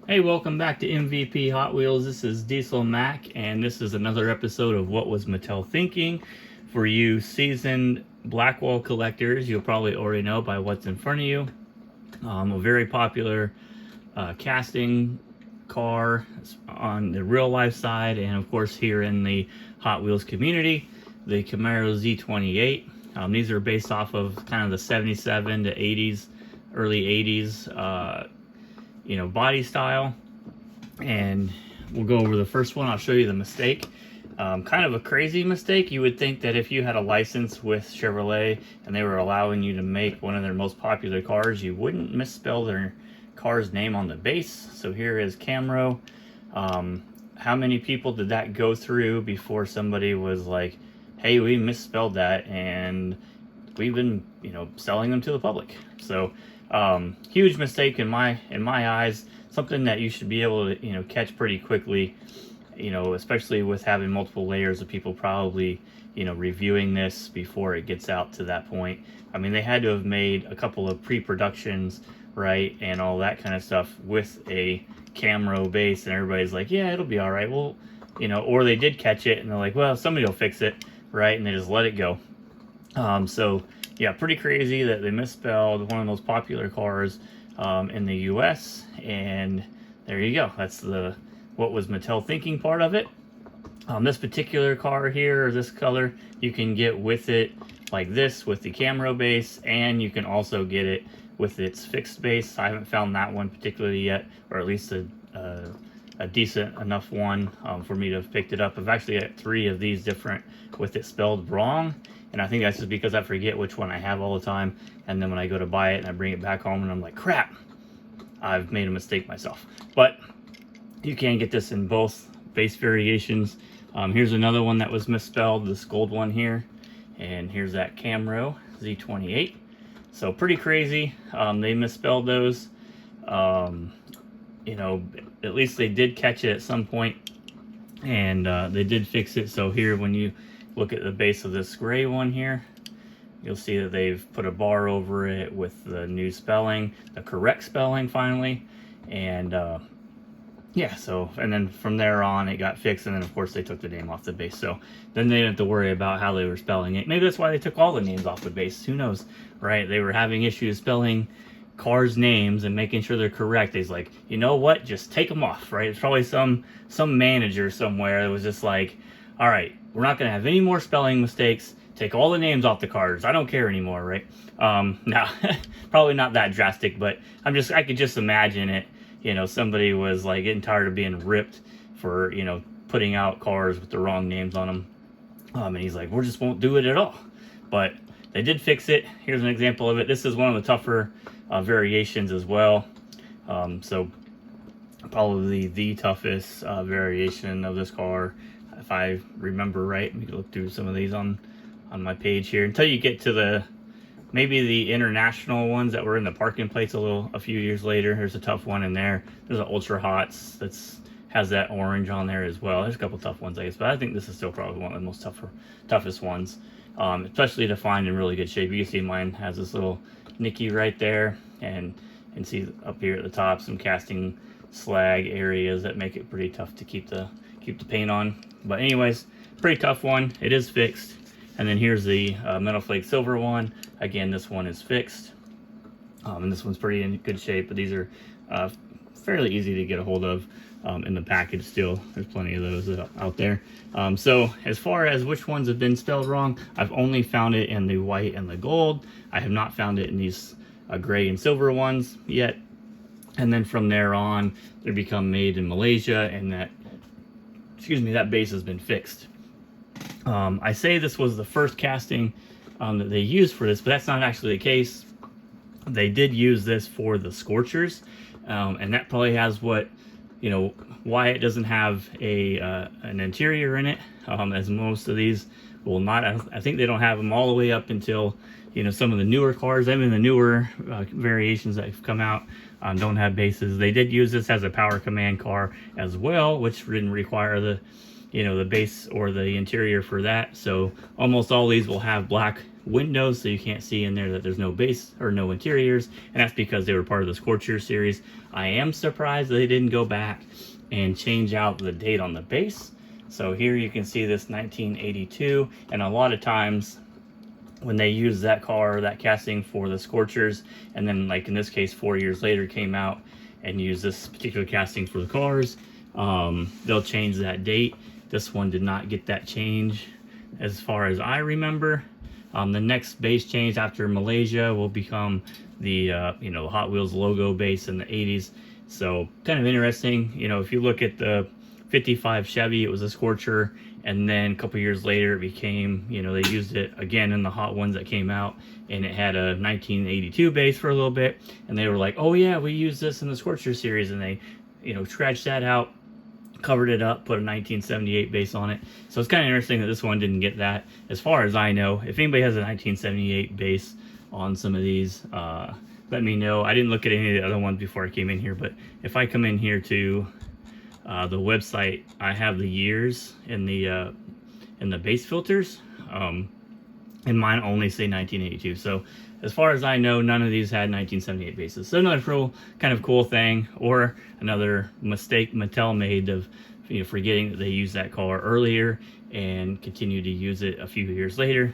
Hey, welcome back to MVP Hot Wheels. This is Diesel Mac, and this is another episode of What Was Mattel Thinking? For you seasoned Blackwall collectors, you'll probably already know by what's in front of you. A very popular casting car on the real life side, and of course here in the Hot Wheels community, the Camaro Z28. These are based off of kind of the 77 to 80s, early 80s body style. And we'll go over the first one. I'll show you the mistake. Kind of a crazy mistake. You would think that if you had a license with Chevrolet and they were allowing you to make one of their most popular cars, you wouldn't misspell their car's name on the base. So here is Camaro. How many people did that go through before somebody was like, hey, we misspelled that and we've been selling them to the public? So huge mistake in my eyes. Something that you should be able to catch pretty quickly, especially with having multiple layers of people probably reviewing this before it gets out to that point. I mean, they had to have made a couple of pre-productions, right, and all that kind of stuff with a Camaro base, and everybody's like, yeah, it'll be all right. Well, or they did catch it and they're like, well, somebody will fix it, right, and they just let it go. So yeah, pretty crazy that they misspelled one of those popular cars in the US, and there you go. That's the what was Mattel thinking part of it. This particular car here, or this color, you can get with it like this with the Camaro base, and you can also get it with its fixed base. I haven't found that one particularly yet, or at least a decent enough one for me to have picked it up. I've actually got 3 of these different with it spelled wrong, and I think that's just because I forget which one I have all the time, and then when I go to buy it and I bring it back home and I'm like, crap, I've made a mistake myself. But you can get this in both base variations. Here's another one that was misspelled, this gold one here, and here's that Camaro Z28. So pretty crazy. They misspelled those. At least they did catch it at some point, and they did fix it. So here, when you look at the base of this gray one here, you'll see that they've put a bar over it with the new spelling, the correct spelling finally. And yeah, so, and then from there on it got fixed, and then of course they took the name off the base. So then they didn't have to worry about how they were spelling it. Maybe that's why they took all the names off the base. Who knows, right? They were having issues spelling cars' names and making sure they're correct. He's like, you know what? Just take them off, right? It's probably some manager somewhere that was just like, all right, we're not going to have any more spelling mistakes. Take all the names off the cars. I don't care anymore, right? No, probably not that drastic, but I could just imagine it. Somebody was like getting tired of being ripped for, putting out cars with the wrong names on them. And he's like, we just won't do it at all. But they did fix it. Here's an example of it. This is one of the tougher variations as well. So probably the toughest variation of this car, if I remember right. Let me look through some of these on my page here until you get to maybe the international ones that were in the parking plates a few years later. There's a tough one in there. There's an Ultra Hots has that orange on there as well. There's a couple tough ones, I guess, but I think this is still probably one of the most toughest ones, especially to find in really good shape. You can see mine has this little nicky right there, and see up here at the top some casting slag areas that make it pretty tough to keep the paint on. But anyways, pretty tough one. It is fixed. And then here's the Metal Flake Silver one. Again, this one is fixed. And this one's pretty in good shape, but these are fairly easy to get a hold of in the package still. There's plenty of those out there. So as far as which ones have been spelled wrong, I've only found it in the white and the gold. I have not found it in these gray and silver ones yet. And then from there on, they become made in Malaysia, and that base has been fixed. I say this was the first casting that they used for this, but that's not actually the case. They did use this for the Scorchers, and that probably has why it doesn't have an interior in it, as most of these will not. I think they don't have them all the way up until some of the newer cars. I mean, the newer variations that have come out don't have bases. They did use this as a power command car as well, which didn't require the base or the interior for that. So almost all these will have black windows, so you can't see in there that there's no base or no interiors, and that's because they were part of the Scorcher series. I am surprised they didn't go back and change out the date on the base. So here you can see this 1982, and a lot of times when they use that car, that casting for the Scorchers, and then like in this case 4 years later came out and used this particular casting for the cars, they'll change that date. This one did not get that change as far as I remember. The next base change after Malaysia will become the you know, Hot Wheels logo base in the 80s. So kind of interesting. You know, if you look at the 55 Chevy, it was a Scorcher, and then a couple years later it became, you know, they used it again in the Hot Ones that came out, and it had a 1982 base for a little bit, and they were like, oh yeah, we used this in the Scorcher series, and they, you know, scratched that out, covered it up, put a 1978 base on it. So it's kind of interesting that this one didn't get that, as far as I know. If anybody has a 1978 base on some of these, let me know. I didn't look at any of the other ones before I came in here, but if I come in here to the website, I have the years in the base filters, and mine only say 1982. So as far as I know, none of these had 1978 bases. So another kind of cool thing, or another mistake Mattel made of, you know, forgetting that they used that car earlier and continue to use it a few years later.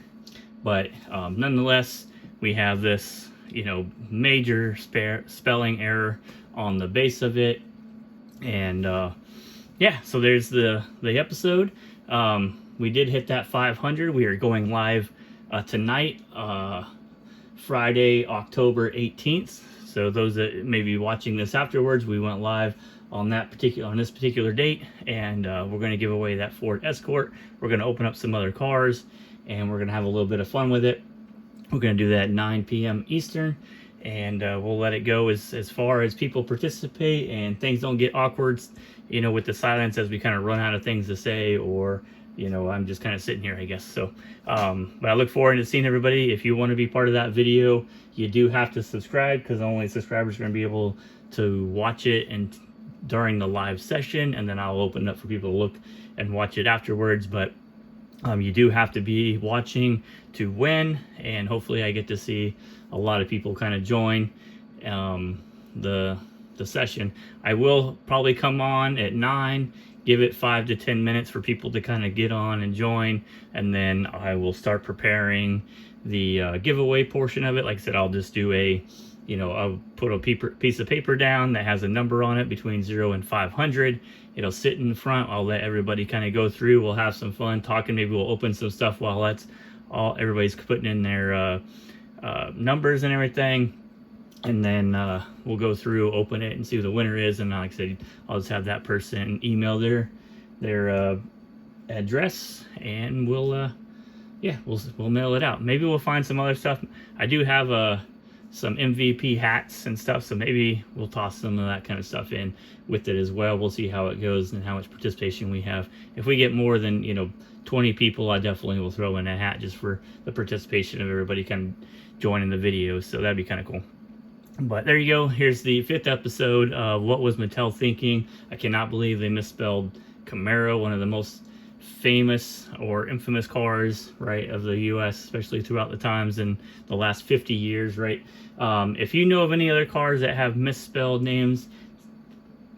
But nonetheless, we have this, you know, major spelling error on the base of it. And yeah, so there's the episode. We did hit that 500. We are going live tonight, Friday, October 18th. So those that may be watching this afterwards, we went live on this particular date, and we're going to give away that Ford Escort. We're going to open up some other cars, and we're going to have a little bit of fun with it. We're going to do that at 9 p.m. Eastern, and we'll let it go as far as people participate and things don't get awkward, you know, with the silence as we kind of run out of things to say, or, you know, I'm just kind of sitting here, I guess. So, but I look forward to seeing everybody. If you want to be part of that video, you do have to subscribe, because only subscribers are going to be able to watch it and during the live session, and then I'll open it up for people to look and watch it afterwards. But you do have to be watching to win, and hopefully I get to see a lot of people kind of join the session. I will probably come on at 9, give it 5 to 10 minutes for people to kind of get on and join, and then I will start preparing the giveaway portion of it. Like I said, I'll just do I'll put a piece of paper down that has a number on it between 0 and 500. It'll sit in front. I'll let everybody kind of go through. We'll have some fun talking. Maybe we'll open some stuff while everybody's putting in their numbers and everything. And then we'll go through, open it, and see who the winner is. And like I said, I'll just have that person email their address, and we'll mail it out. Maybe we'll find some other stuff. I do have some MVP hats and stuff, so maybe we'll toss some of that kind of stuff in with it as well. We'll see how it goes and how much participation we have. If we get more than 20 people, I definitely will throw in a hat just for the participation of everybody kind of joining the video. So that'd be kind of cool. But there you go. Here's the 5th episode of What Was Mattel Thinking. I cannot believe they misspelled Camaro, one of the most famous or infamous cars, right, of the U.S., especially throughout the times in the last 50 years, right? If you know of any other cars that have misspelled names,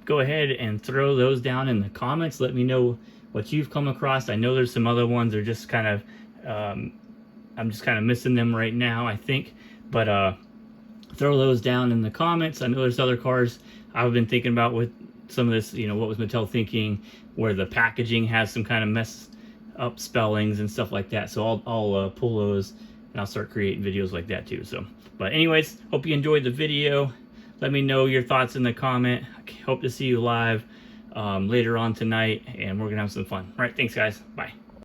go ahead and throw those down in the comments. Let me know what you've come across. I know there's some other ones that are just kind of, I'm just kind of missing them right now, I think. But throw those down in the comments. I know there's other cars I've been thinking about with some of this, what was Mattel thinking, where the packaging has some kind of messed up spellings and stuff like that. So I'll pull those, and I'll start creating videos like that too. So, but anyways, hope you enjoyed the video. Let me know your thoughts in the comment. I hope to see you live later on tonight, and we're gonna have some fun. All right, thanks guys. Bye.